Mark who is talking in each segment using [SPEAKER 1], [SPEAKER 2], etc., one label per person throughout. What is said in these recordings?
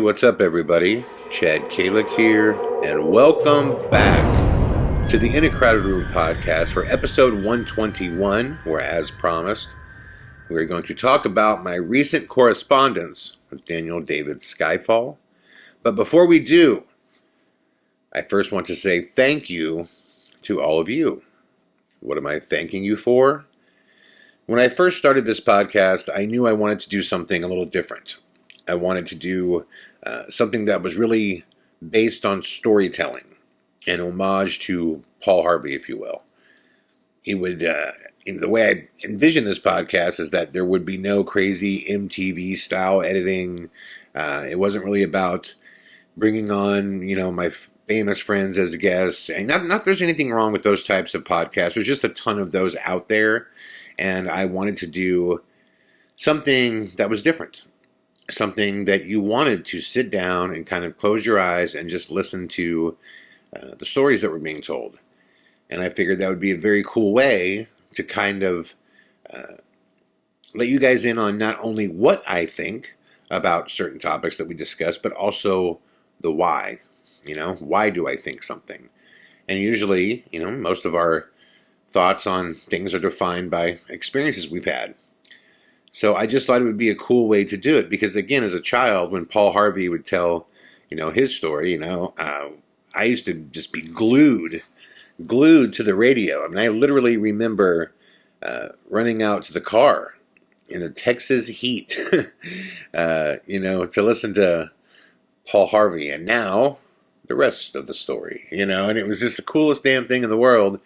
[SPEAKER 1] what's up, everybody? Chad Calek here, and welcome back to the In a Crowded Room podcast for episode 121, where, as promised, we're going to talk about my recent correspondence with David Skyfall. But before we do, I first want to say thank you to all of you. What am I thanking you for? When I first started this podcast, I knew I wanted to do something a little different. I wanted to do something that was really based on storytelling, an homage to Paul Harvey, if you will. It would, the way I envision this podcast is that there would be no crazy MTV style editing. It wasn't really about bringing on, my famous friends as guests. And not that there's anything wrong with those types of podcasts. There's just a ton of those out there. And I wanted to do something that was different. Something that you wanted to sit down and kind of close your eyes and just listen to the stories that were being told. And I figured that would be a very cool way to kind of let you guys in on not only what I think about certain topics that we discuss, but also the why. Why do I think something? And usually, most of our thoughts on things are defined by experiences we've had. So I just thought it would be a cool way to do it because, again, as a child, when Paul Harvey would tell, his story, I used to just be glued to the radio. I mean, I literally remember running out to the car in the Texas heat, to listen to Paul Harvey. And now the rest of the story, and it was just the coolest damn thing in the world.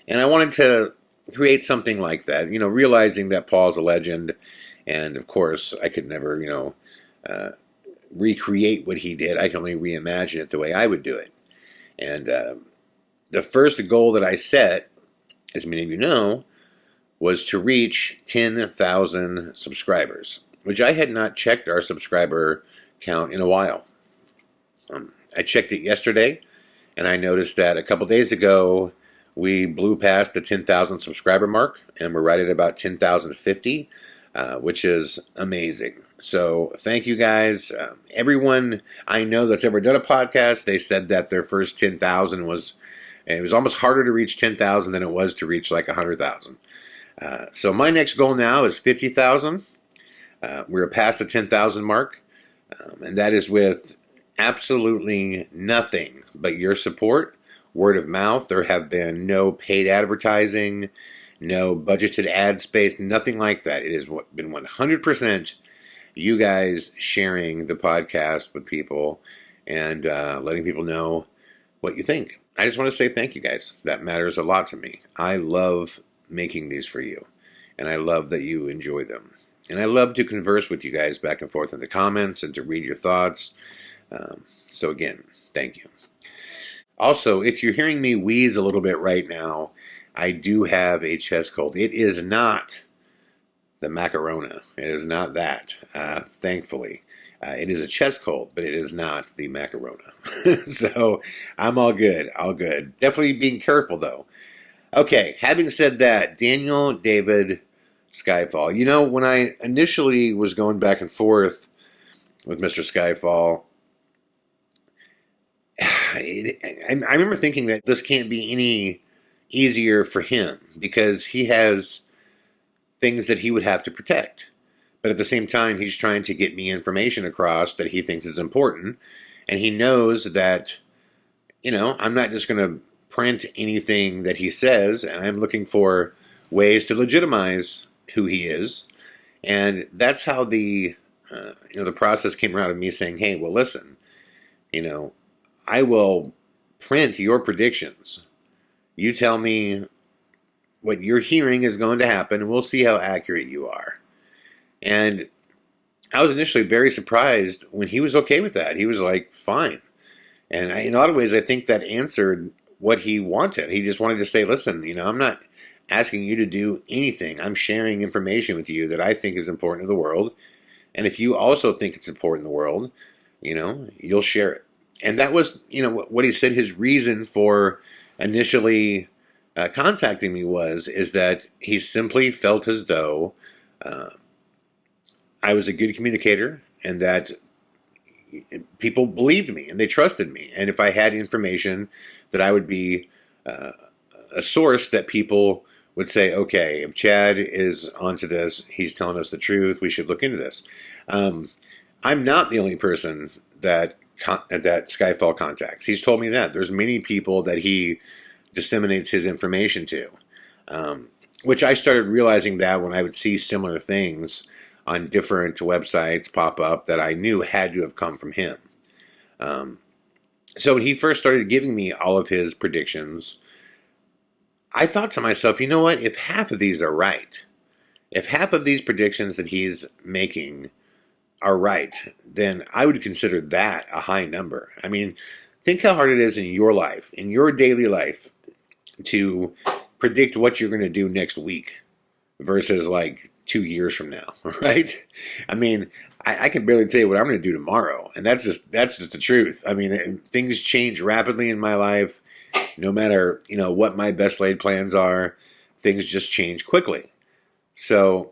[SPEAKER 1] And I wanted to create something like that, realizing that Paul's a legend. And of course, I could never, recreate what he did. I can only reimagine it the way I would do it. And the first goal that I set, as many of you know, was to reach 10,000 subscribers, which I had not checked our subscriber count in a while. I checked it yesterday, and I noticed that a couple days ago, we blew past the 10,000 subscriber mark, and we're right at about 10,050, which is amazing. So thank you guys. Everyone I know that's ever done a podcast, they said that their first 10,000 was almost harder to reach 10,000 than it was to reach like 100,000. So my next goal now is 50,000. We're past the 10,000 mark, and that is with absolutely nothing but your support. Word of mouth. There have been no paid advertising, no budgeted ad space, nothing like that. It has been 100% you guys sharing the podcast with people and letting people know what you think. I just want to say thank you guys. That matters a lot to me. I love making these for you, and I love that you enjoy them. And I love to converse with you guys back and forth in the comments and to read your thoughts. So again, thank you. Also, if you're hearing me wheeze a little bit right now, I do have a chest cold. It is not the macarona. It is not that, thankfully. It is a chest cold, but it is not the macarona. So I'm all good, Definitely being careful, though. Okay, having said that, David Skyfall. When I initially was going back and forth with Mr. Skyfall, I remember thinking that this can't be any easier for him because he has things that he would have to protect. But at the same time, he's trying to get me information across that he thinks is important. And he knows that, I'm not just going to print anything that he says, and I'm looking for ways to legitimize who he is. And that's how the process came around of me saying, hey, well, listen, I will print your predictions. You tell me what you're hearing is going to happen, and we'll see how accurate you are. And I was initially very surprised when he was okay with that. He was like, fine. And in a lot of ways, I think that answered what he wanted. He just wanted to say, listen, I'm not asking you to do anything. I'm sharing information with you that I think is important to the world. And if you also think it's important in the world, you'll share it. And that was, what he said his reason for initially contacting me is that he simply felt as though I was a good communicator and that people believed me and they trusted me. And if I had information, that I would be a source that people would say, okay, if Chad is onto this, he's telling us the truth, we should look into this. I'm not the only person that Skyfall contacts. He's told me that. There's many people that he disseminates his information to, which I started realizing that when I would see similar things on different websites pop up that I knew had to have come from him. So when he first started giving me all of his predictions, I thought to myself, you know what? If half of these are right, if half of these predictions that he's making are right, then I would consider that a high number. I mean, think how hard it is in your life, in your daily life, to predict what you're going to do next week versus like 2 years from now, right? I mean, I can barely tell you what I'm going to do tomorrow, and that's just the truth. I mean, things change rapidly in my life. No matter, what my best laid plans are, things just change quickly. So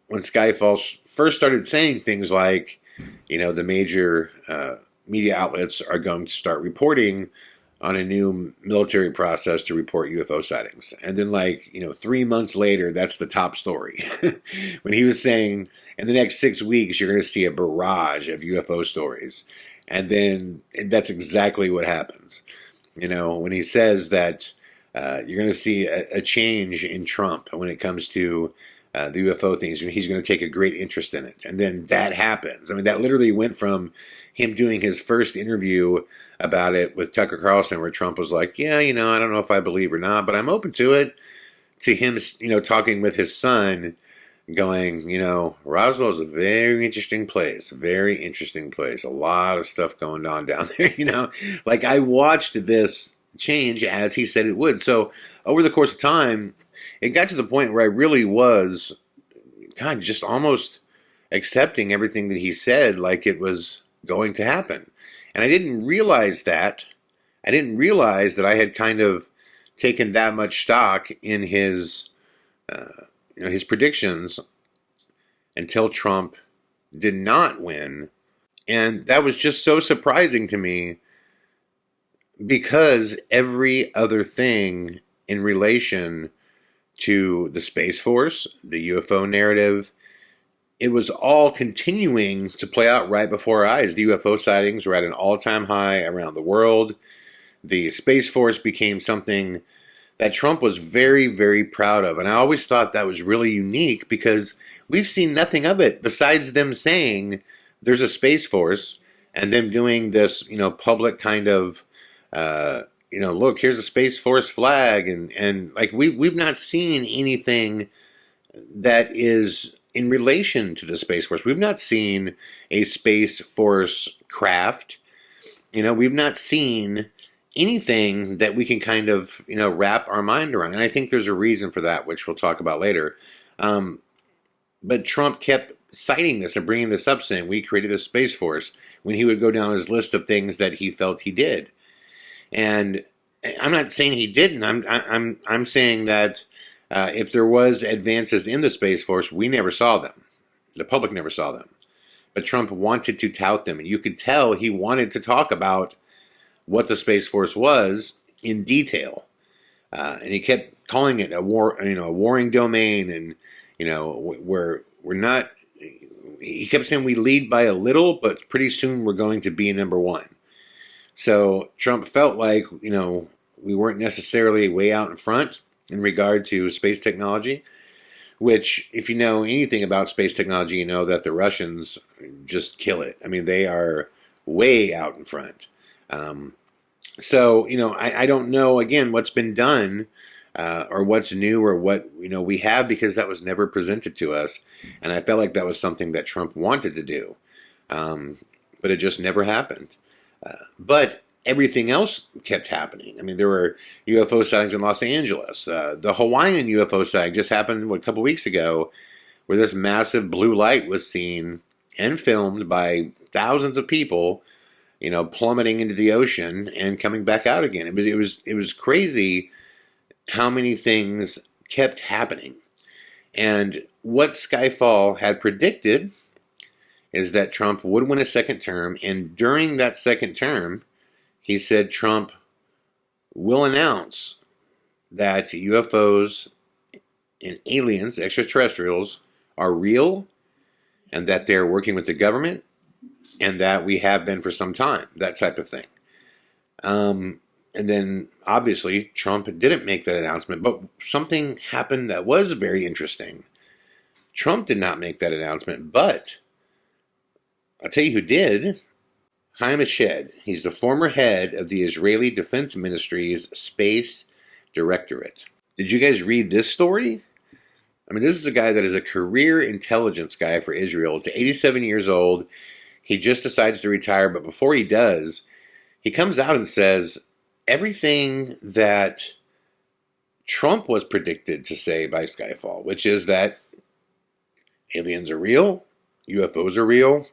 [SPEAKER 1] when Skyfall first started saying things like, the major media outlets are going to start reporting on a new military process to report UFO sightings. And then 3 months later, that's the top story. When he was saying in the next 6 weeks, you're going to see a barrage of UFO stories. And then that's exactly what happens. When he says that you're going to see a change in Trump when it comes to the UFO things, he's going to take a great interest in it. And then that happens. I mean, that literally went from him doing his first interview about it with Tucker Carlson, where Trump was like, yeah, I don't know if I believe or not, but I'm open to it, to him, talking with his son, going, Roswell is a very interesting place, a lot of stuff going on down there, I watched this change as he said it would. So over the course of time, it got to the point where I really was just almost accepting everything that he said like it was going to happen. And I didn't realize that. I had kind of taken that much stock in his his predictions until Trump did not win. And that was just so surprising to me, because every other thing in relation to the Space Force, the UFO narrative, it was all continuing to play out right before our eyes. The UFO sightings were at an all-time high around the world. The Space Force became something that Trump was very, very proud of. And I always thought that was really unique, because we've seen nothing of it besides them saying there's a Space Force and them doing this, public kind of, look, here's a Space Force flag. And we've not seen anything that is in relation to the Space Force. We've not seen a Space Force craft. We've not seen anything that we can kind of, wrap our mind around. And I think there's a reason for that, which we'll talk about later. But Trump kept citing this and bringing this up, saying we created the Space Force, when he would go down his list of things that he felt he did. And I'm not saying he didn't. I'm saying that if there was advances in the Space Force, we never saw them. The public never saw them. But Trump wanted to tout them, and you could tell he wanted to talk about what the Space Force was in detail. And he kept calling it a warring domain, and we're not. He kept saying we lead by a little, but pretty soon we're going to be number one. So Trump felt like, we weren't necessarily way out in front in regard to space technology, which, if you know anything about space technology, you know that the Russians just kill it. I mean, they are way out in front. So, I don't know, again, what's been done or what's new or what, we have, because that was never presented to us. And I felt like that was something that Trump wanted to do. But it just never happened. But everything else kept happening. I mean, there were UFO sightings in Los Angeles. The Hawaiian UFO sighting just happened, a couple weeks ago, where this massive blue light was seen and filmed by thousands of people, plummeting into the ocean and coming back out again. It was crazy how many things kept happening. And what Skyfall had predicted, is that Trump would win a second term, and during that second term, he said Trump will announce that UFOs and aliens, extraterrestrials, are real, and that they're working with the government, and that we have been for some time, that type of thing. And then, obviously, Trump didn't make that announcement, but something happened that was very interesting. Trump did not make that announcement, but I'll tell you who did. Chaim Eshed. He's the former head of the Israeli Defense Ministry's Space Directorate. Did you guys read this story? I mean, this is a guy that is a career intelligence guy for Israel. He's 87 years old. He just decides to retire, but before he does, he comes out and says everything that Trump was predicted to say by Skyfall, which is that aliens are real, UFOs are real,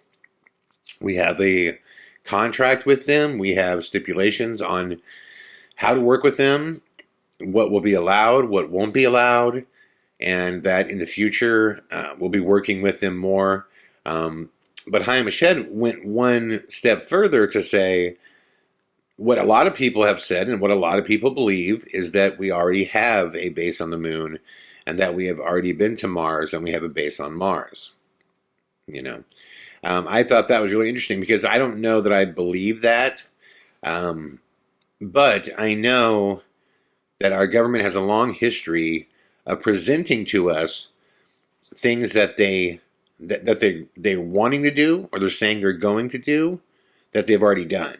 [SPEAKER 1] we have a contract with them, we have stipulations on how to work with them, what will be allowed, what won't be allowed, and that in the future we'll be working with them more. But Chaim Eshed went one step further to say what a lot of people have said and what a lot of people believe is that we already have a base on the moon and that we have already been to Mars and we have a base on Mars. You know, I thought that was really interesting because I don't know that I believe that, but I know that our government has a long history of presenting to us things that they're wanting to do or they're saying they're going to do that they've already done.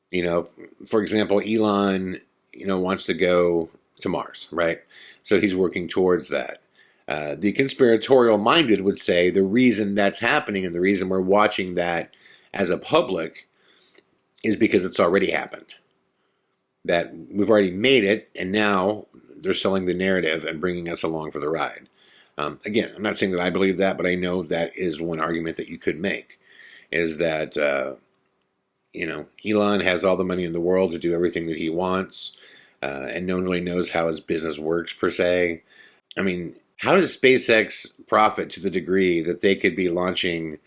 [SPEAKER 1] You know, for example, Elon, wants to go to Mars, right? So he's working towards that. The conspiratorial minded would say the reason that's happening and the reason we're watching that as a public is because it's already happened. That we've already made it, and now they're selling the narrative and bringing us along for the ride. Again, I'm not saying that I believe that, but I know that is one argument that you could make, is that Elon has all the money in the world to do everything that he wants, and no one really knows how his business works, per se. I mean, how does SpaceX profit to the degree that they could be launching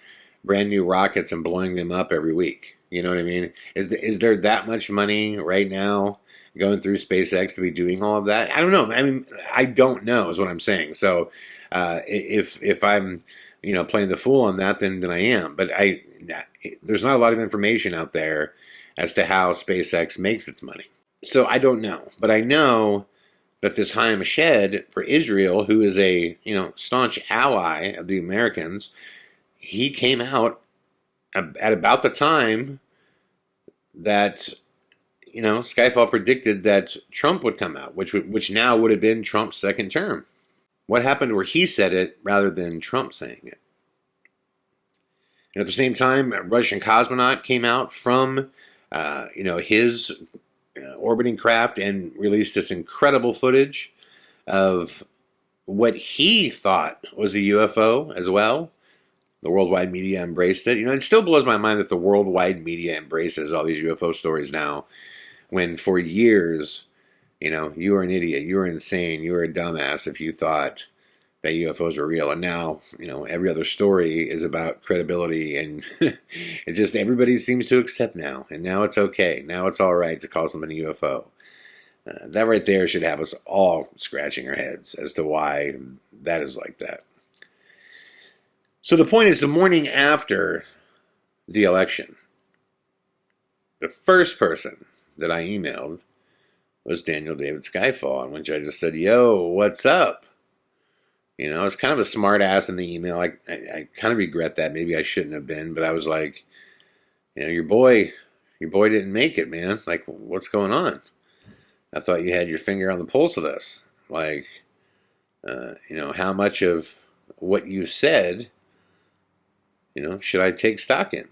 [SPEAKER 1] brand new rockets and blowing them up every week? You know what I mean? Is there that much money right now going through SpaceX to be doing all of that? I don't know. I mean, I don't know is what I'm saying. So if I'm playing the fool on that, then I am. But there's not a lot of information out there as to how SpaceX makes its money. So I don't know. But I know that this Chaim Eshed for Israel, who is a staunch ally of the Americans, he came out at about the time that Skyfall predicted that Trump would come out, which now would have been Trump's second term. What happened where he said it rather than Trump saying it? And at the same time, a Russian cosmonaut came out from his orbiting craft and released this incredible footage of what he thought was a UFO as well. The worldwide media embraced it. It still blows my mind that the worldwide media embraces all these UFO stories now, when for years, you were an idiot, you were insane, you were a dumbass if you thought that UFOs were real. And now, every other story is about credibility, and it just, everybody seems to accept now. And now it's okay. Now it's all right to call someone a UFO. That right there should have us all scratching our heads as to why that is like that. So the point is, the morning after the election, the first person that I emailed was David Skyfall, in which I just said, yo, what's up? It's kind of a smart ass in the email. I kind of regret that. Maybe I shouldn't have been, but I was like, your boy didn't make it, man. Like, what's going on? I thought you had your finger on the pulse of this. Like, how much of what you said, should I take stock in?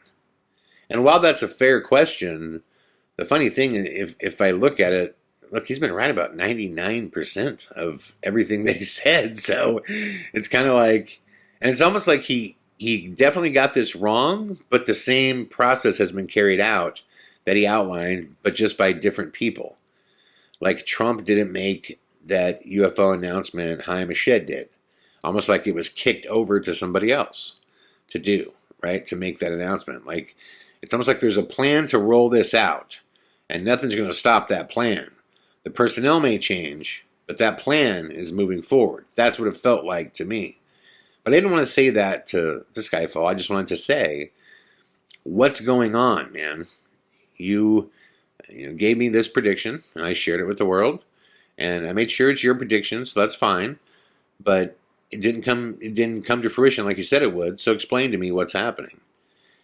[SPEAKER 1] And while that's a fair question, the funny thing, if I look at it, look, he's been right about 99% of everything that he said. So it's kind of like, and it's almost like he definitely got this wrong, but the same process has been carried out that he outlined, but just by different people. Like Trump didn't make that UFO announcement, Chaim Eshed did. Almost like it was kicked over to somebody else to do, right, to make that announcement. Like, it's almost like there's a plan to roll this out, and nothing's going to stop that plan. The personnel may change, but that plan is moving forward. That's what it felt like to me. But I didn't want to say that to Skyfall. I just wanted to say, what's going on, man? You gave me this prediction, and I shared it with the world, and I made sure it's your prediction, so that's fine. But it didn't come to fruition like you said it would. So explain to me what's happening.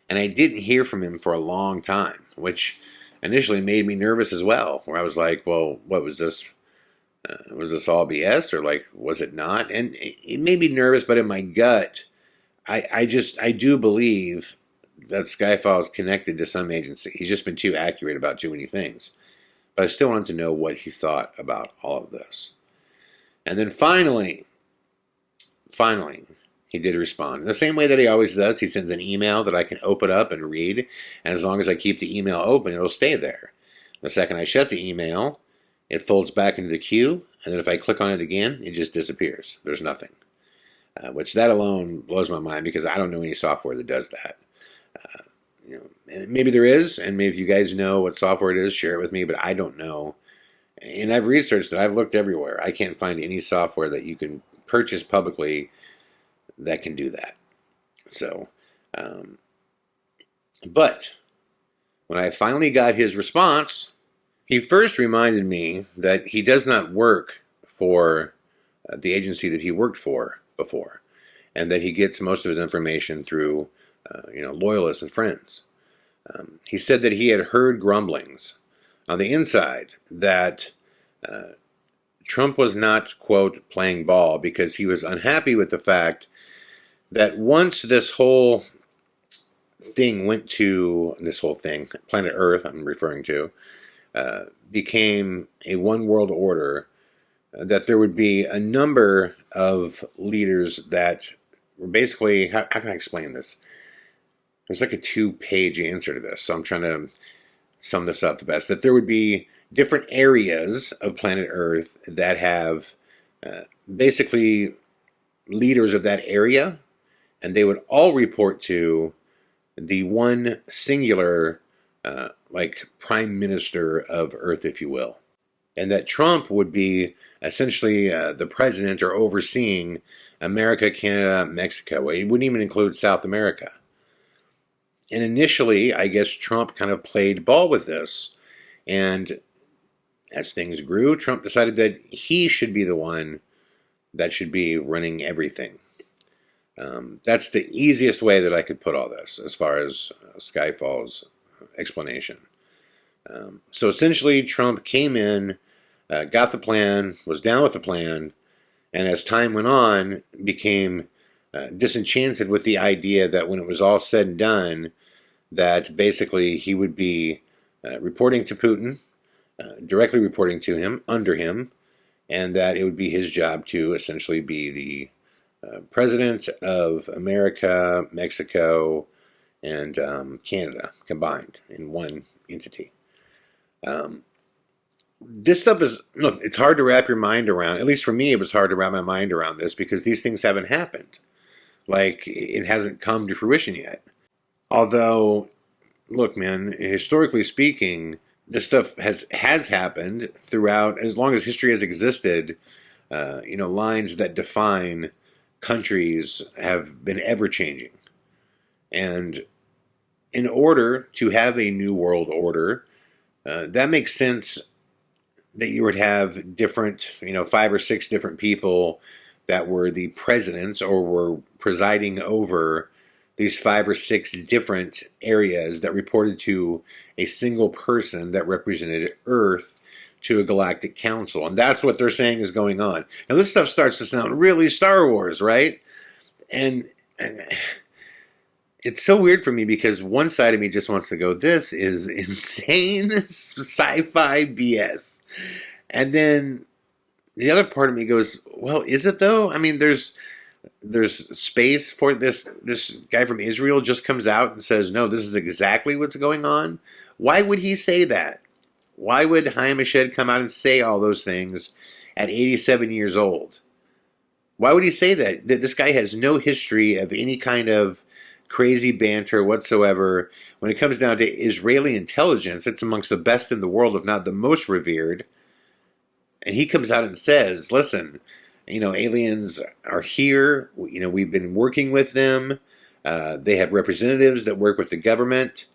[SPEAKER 1] And I didn't hear from him for a long time, which initially made me nervous as well. Where I was like, well, what was this? Was this all BS, or like, was it not? And it made me nervous, but in my gut, I do believe that Skyfall is connected to some agency. He's just been too accurate about too many things. But I still wanted to know what he thought about all of this. And then finally, he did respond. In the same way that he always does, he sends an email that I can open up and read. And as long as I keep the email open, it'll stay there. The second I shut the email, it folds back into the queue. And then if I click on it again, it just disappears. There's nothing. Which that alone blows my mind, because I don't know any software that does that. And maybe there is, and maybe if you guys know what software it is, share it with me, but I don't know. And I've researched it. I've looked everywhere. I can't find any software that you can purchase publicly that can do that. So, but when I finally got his response, he first reminded me that he does not work for the agency that he worked for before, and that he gets most of his information through loyalists and friends. He said that he had heard grumblings on the inside that Trump was not, quote, playing ball, because he was unhappy with the fact that once this whole thing, planet Earth, I'm referring to, became a one world order, that there would be a number of leaders that were basically, how can I explain this? There's like a 2-page answer to this, so I'm trying to sum this up the best. That there would be different areas of planet Earth that have basically leaders of that area, and they would all report to the one singular prime minister of Earth, if you will. And that Trump would be essentially the president, or overseeing America, Canada, Mexico. It wouldn't even include South America. And initially, I guess Trump kind of played ball with this. And as things grew, Trump decided that he should be the one that should be running everything. That's the easiest way that I could put all this, as far as Skyfall's explanation. So essentially, Trump came in, got the plan, was down with the plan, and as time went on, became disenchanted with the idea that when it was all said and done, that basically he would be reporting to Putin, directly reporting to him, under him, and that it would be his job to essentially be the president of America, Mexico, and Canada combined in one entity. This stuff is, look, it's hard to wrap your mind around. At least for me, it was hard to wrap my mind around this, because these things haven't happened. Like, it hasn't come to fruition yet. Although, look, man, historically speaking, this stuff has happened throughout, as long as history has existed. Lines that define countries have been ever-changing. And in order to have a new world order, that makes sense that you would have different, 5 or 6 different people that were the presidents, or were presiding over these 5 or 6 different areas that reported to a single person that represented Earth to a galactic council. And that's what they're saying is going on. Now, this stuff starts to sound really Star Wars, right? And it's so weird for me, because one side of me just wants to go, this is insane sci-fi BS. And then the other part of me goes, well, is it though? I mean, there's space for this. This guy from Israel just comes out and says, no, this is exactly what's going on. Why would he say that? Why would Chaim Eshed come out and say all those things at 87 years old? Why would he say that? That this guy has no history of any kind of crazy banter whatsoever. When it comes down to Israeli intelligence, it's amongst the best in the world, if not the most revered. And he comes out and says, listen, aliens are here. We've been working with them. They have representatives that work with the government.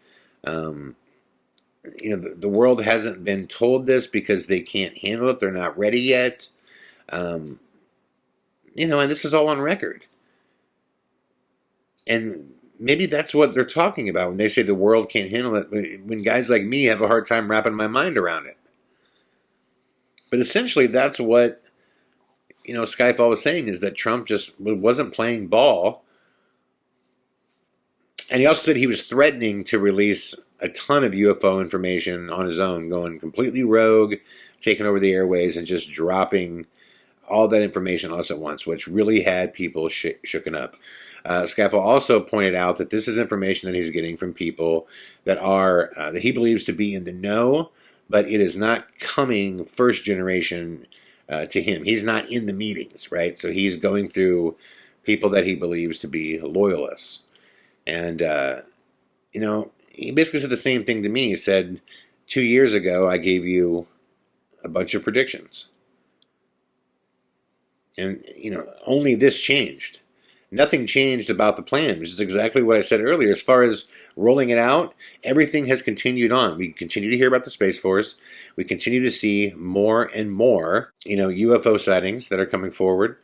[SPEAKER 1] The world hasn't been told this because they can't handle it. They're not ready yet. And this is all on record. And maybe that's what they're talking about when they say the world can't handle it, when guys like me have a hard time wrapping my mind around it. But essentially, that's what, Skyfall was saying, is that Trump just wasn't playing ball. And he also said he was threatening to release a ton of UFO information on his own, going completely rogue, taking over the airways, and just dropping all that information all at once, which really had people shooken up. Skyfall also pointed out that this is information that he's getting from people that are that he believes to be in the know, but it is not coming first generation to him. He's not in the meetings, right? So he's going through people that he believes to be loyalists. And, he basically said the same thing to me. He said, 2 years ago, I gave you a bunch of predictions. And, only this changed. Nothing changed about the plan, which is exactly what I said earlier. As far as rolling it out, everything has continued on. We continue to hear about the Space Force. We continue to see more and more, UFO sightings that are coming forward.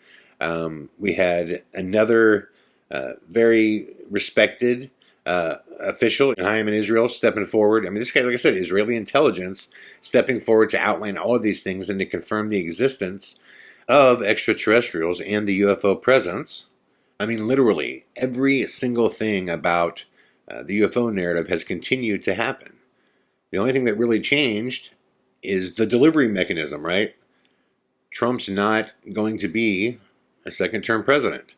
[SPEAKER 1] We had another very respected official, and I am in Israel, stepping forward. I mean, this guy, like I said, Israeli intelligence, stepping forward to outline all of these things and to confirm the existence of extraterrestrials and the UFO presence. I mean, literally, every single thing about the UFO narrative has continued to happen. The only thing that really changed is the delivery mechanism, right? Trump's not going to be a second-term president.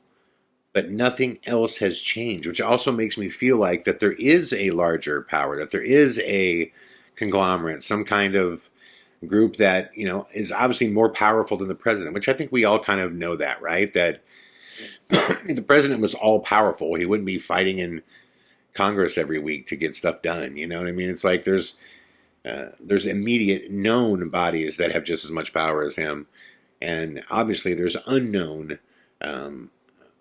[SPEAKER 1] But nothing else has changed, which also makes me feel like that there is a larger power, that there is a conglomerate, some kind of group that, is obviously more powerful than the president, which I think we all kind of know that, right? That if the president was all powerful, he wouldn't be fighting in Congress every week to get stuff done. You know what I mean? It's like there's immediate known bodies that have just as much power as him. And obviously there's unknown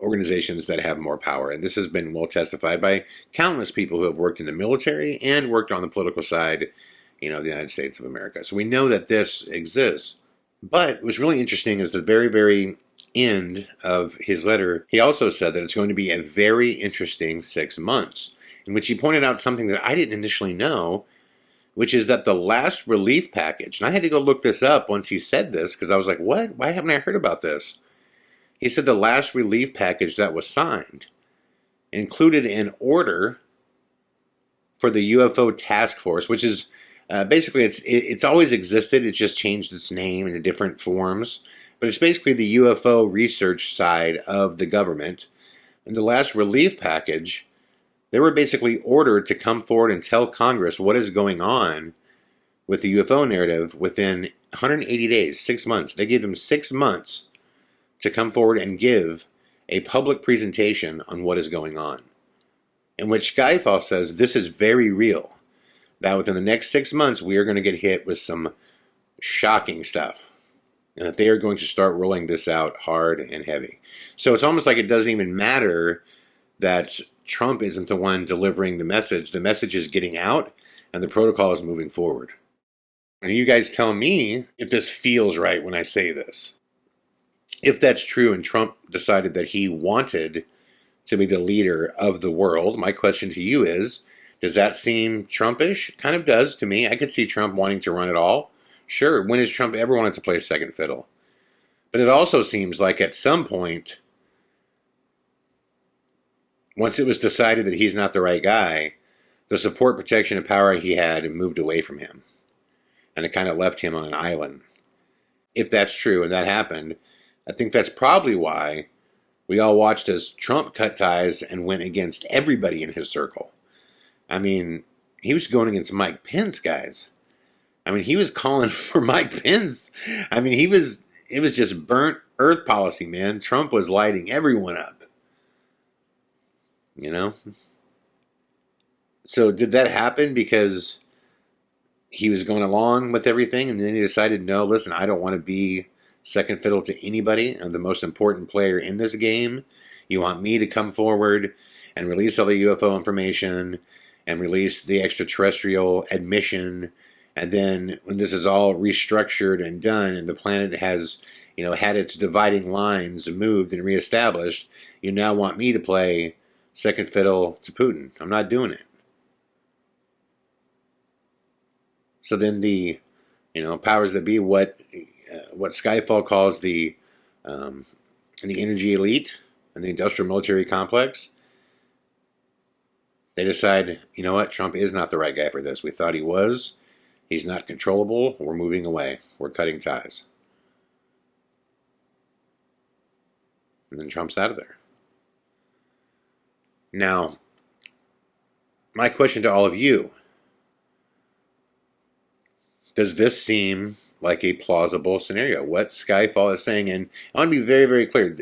[SPEAKER 1] organizations that have more power. And this has been well testified by countless people who have worked in the military and worked on the political side, of the United States of America. So we know that this exists. But what's really interesting is the very, very end of his letter, he also said that it's going to be a very interesting 6 months, in which he pointed out something that I didn't initially know, which is that the last relief package, and I had to go look this up once he said this, because I was like, what? Why haven't I heard about this? He said the last relief package that was signed included an order for the UFO task force, which is basically it's always existed. It's just changed its name into different forms. But it's basically the UFO research side of the government. And the last relief package, they were basically ordered to come forward and tell Congress what is going on with the UFO narrative within 180 days, 6 months. They gave them 6 months to come forward and give a public presentation on what is going on, in which Skyfall says this is very real, that within the next 6 months we are going to get hit with some shocking stuff, and that they are going to start rolling this out hard and heavy. So it's almost like it doesn't even matter that Trump isn't the one delivering the message. The message is getting out, and the protocol is moving forward. And you guys tell me if this feels right when I say this. If that's true and Trump decided that he wanted to be the leader of the world, my question to you is, does that seem Trumpish? It kind of does to me. I could see Trump wanting to run it all. Sure, when has Trump ever wanted to play second fiddle? But it also seems like at some point, once it was decided that he's not the right guy, the support, protection, and power he had moved away from him. And it kind of left him on an island. If that's true and that happened, I think that's probably why we all watched as Trump cut ties and went against everybody in his circle. I mean, he was going against Mike Pence, guys. I mean, he was calling for Mike Pence. I mean, it was just burnt earth policy, man. Trump was lighting everyone up. You know? So did that happen because he was going along with everything and then he decided, no, listen, I don't want to be second fiddle to anybody. I'm the most important player in this game. You want me to come forward and release all the UFO information and release the extraterrestrial admission. And then when this is all restructured and done and the planet has, had its dividing lines moved and reestablished, you now want me to play second fiddle to Putin. I'm not doing it. So then the, powers that be, what Skyfall calls the energy elite and the industrial military complex, they decide, you know what, Trump is not the right guy for this. We thought he was. He's not controllable. We're moving away. We're cutting ties. And then Trump's out of there. Now, my question to all of you, does this seem like a plausible scenario? What Skyfall is saying, and I want to be very, very clear.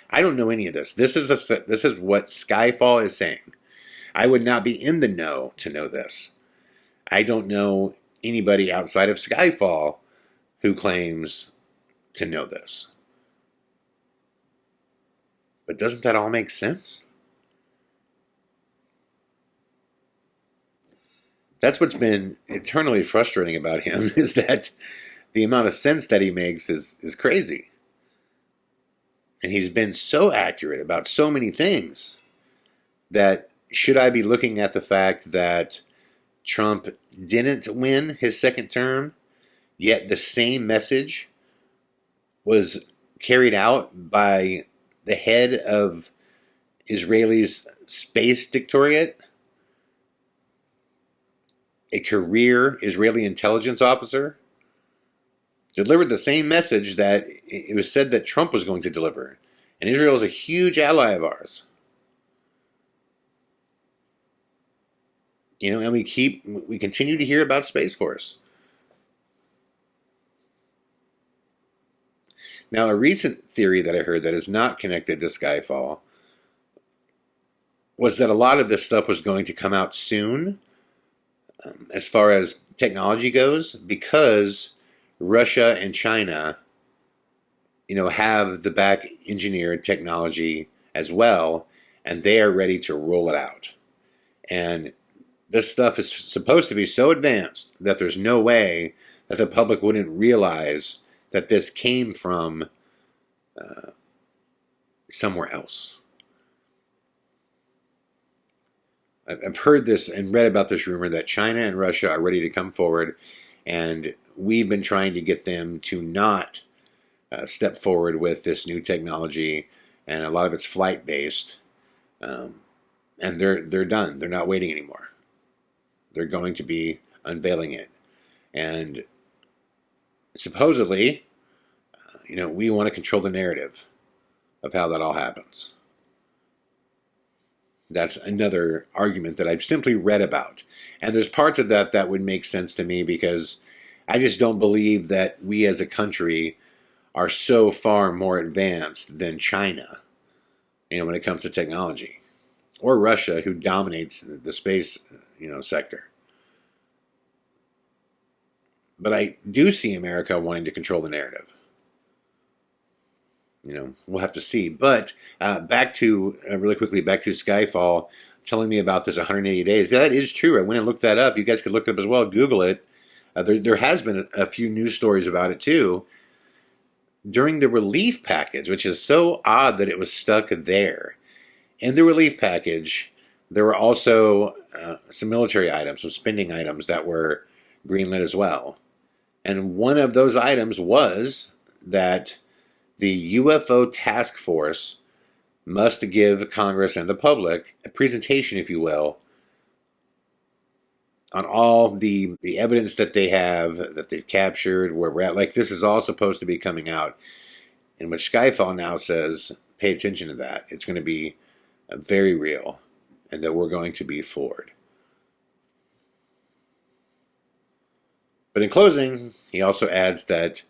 [SPEAKER 1] I don't know any of this. This is what Skyfall is saying. I would not be in the know to know this. I don't know anybody outside of Skyfall who claims to know this. But doesn't that all make sense? That's what's been eternally frustrating about him, is that the amount of sense that he makes is crazy. And he's been so accurate about so many things that should I be looking at the fact that Trump didn't win his second term, yet the same message was carried out by the head of Israel's space dictatorate, a career Israeli intelligence officer, delivered the same message that it was said that Trump was going to deliver. And Israel is a huge ally of ours. And we continue to hear about Space Force. Now, a recent theory that I heard that is not connected to Skyfall was that a lot of this stuff was going to come out soon, as far as technology goes, because Russia and China, have the back engineered technology as well, and they are ready to roll it out. And this stuff is supposed to be so advanced that there's no way that the public wouldn't realize that this came from somewhere else. I've heard this and read about this rumor that China and Russia are ready to come forward, and we've been trying to get them to not step forward with this new technology, and a lot of it's flight-based, and they're done. They're not waiting anymore. They're going to be unveiling it, and supposedly, we want to control the narrative of how that all happens. That's another argument that I've simply read about. And there's parts of that would make sense to me, because I just don't believe that we as a country are so far more advanced than China, when it comes to technology. Or Russia, who dominates the space, sector. But I do see America wanting to control the narrative. We'll have to see. But really quickly, back to Skyfall telling me about this 180 days. That is true. I went and looked that up. You guys could look it up as well. Google it. There has been a few news stories about it too. During the relief package, which is so odd that it was stuck there. In the relief package, there were also some military items, some spending items that were greenlit as well. And one of those items was that the UFO task force must give Congress and the public a presentation, if you will, on all the evidence that they have, that they've captured, where we're at. Like, this is all supposed to be coming out. In which Skyfall now says, pay attention to that. It's going to be very real, and that we're going to be floored. But in closing, he also adds that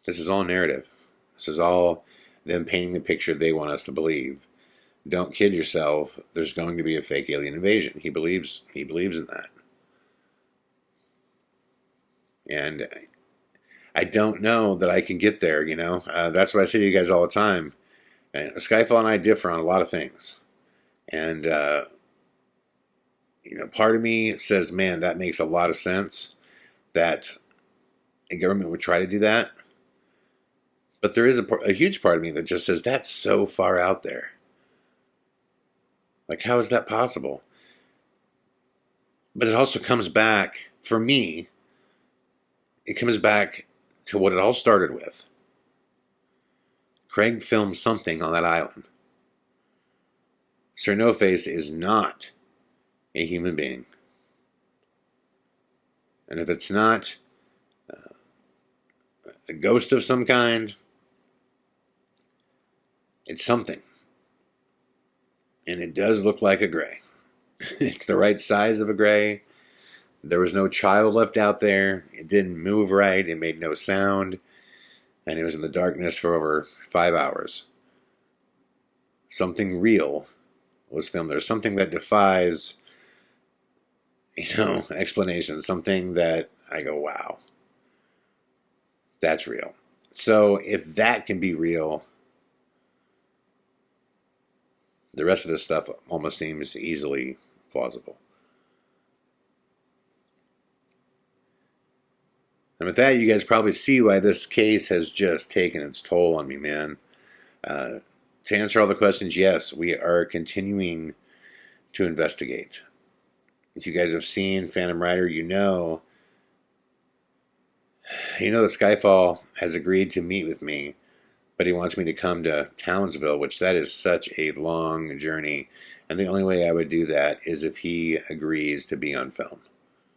[SPEAKER 1] this is all narrative. This is all them painting the picture they want us to believe. don't kid yourself. There's going to be a fake alien invasion. He believes in that. And I don't know that I can get there, That's what I say to you guys all the time. And Skyfall and I differ on a lot of things. And, part of me says, man, that makes a lot of sense that a government would try to do that. But there is a huge part of me that just says, that's so far out there. Like, how is that possible? But it also comes back, for me, it comes back to what it all started with. Craig filmed something on that island. Sir No-Face is not a human being. And if it's not a ghost of some kind, it's something. And it does look like a gray. It's the right size of a gray. There was no child left out there. It didn't move right. It made no sound. And it was in the darkness for over 5 hours. Something real was filmed there. Something that defies, explanation. Something that I go, wow. That's real. So if that can be real, the rest of this stuff almost seems easily plausible. And with that, you guys probably see why this case has just taken its toll on me, man. To answer all the questions, yes, we are continuing to investigate. If you guys have seen Phantom Rider, you know that Skyfall has agreed to meet with me, but he wants me to come to Townsville, which that is such a long journey. And the only way I would do that is if he agrees to be on film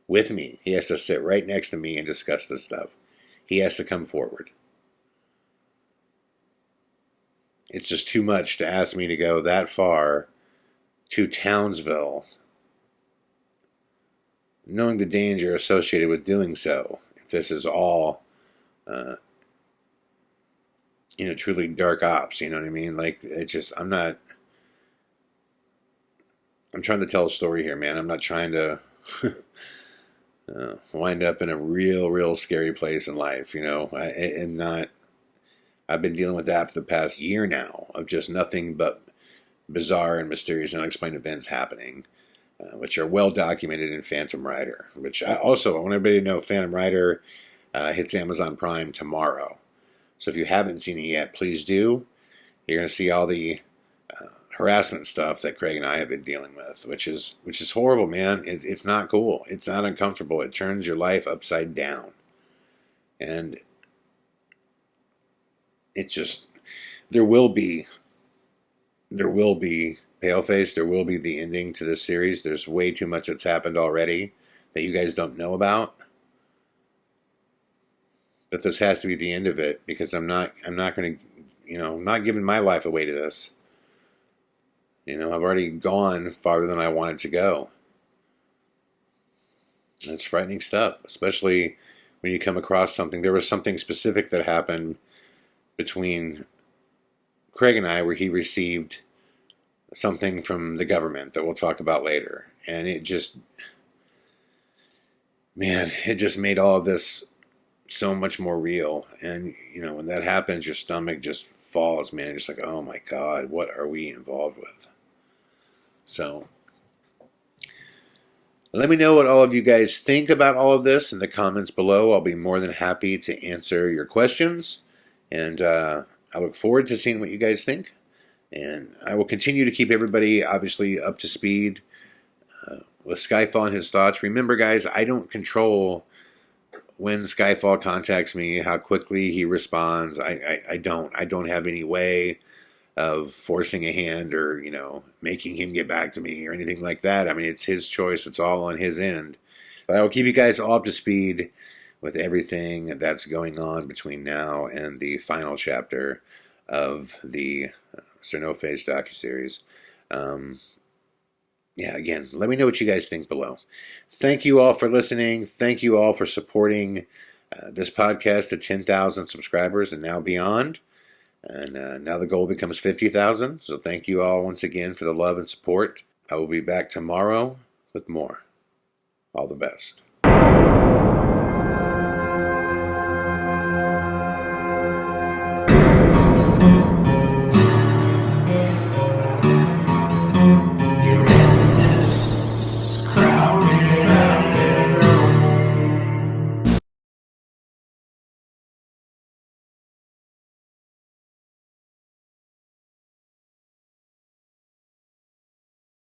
[SPEAKER 1] with me. He has to sit right next to me and discuss this stuff. He has to come forward. It's just too much to ask me to go that far to Townsville, knowing the danger associated with doing so. If this is all, truly dark ops, you know what I mean? Like, it's just, I'm trying to tell a story here, man. I'm not trying to wind up in a real scary place in life, I am not. I've been dealing with that for the past year now, of just nothing but bizarre and mysterious and unexplained events happening, which are well documented in Phantom Rider. Which I want everybody to know, Phantom Rider hits Amazon Prime tomorrow. So if you haven't seen it yet, please do. You're going to see all the harassment stuff that Craig and I have been dealing with, which is horrible, man. It's not cool. It's not uncomfortable. It turns your life upside down. And it just, there will be Paleface. There will be the ending to this series. There's way too much that's happened already that you guys don't know about. But this has to be the end of it, because I'm not going to, I'm not giving my life away to this. I've already gone farther than I wanted to go. And it's frightening stuff, especially when you come across something. There was something specific that happened between Craig and I where he received something from the government that we'll talk about later. And it just made all of this so much more real. And, when that happens, your stomach just falls, man. You're just like, oh my God, what are we involved with? So, let me know what all of you guys think about all of this in the comments below. I'll be more than happy to answer your questions. And I look forward to seeing what you guys think. And I will continue to keep everybody, obviously, up to speed with Skyfall and his thoughts. Remember, guys, I don't control when Skyfall contacts me, how quickly he responds. I don't have any way of forcing a hand or, making him get back to me or anything like that. I mean, it's his choice. It's all on his end. But I will keep you guys all up to speed with everything that's going on between now and the final chapter of the Sir No-Face docuseries. Again, let me know what you guys think below. Thank you all for listening. Thank you all for supporting this podcast to 10,000 subscribers and now beyond. And now the goal becomes 50,000. So thank you all once again for the love and support. I will be back tomorrow with more. All the best.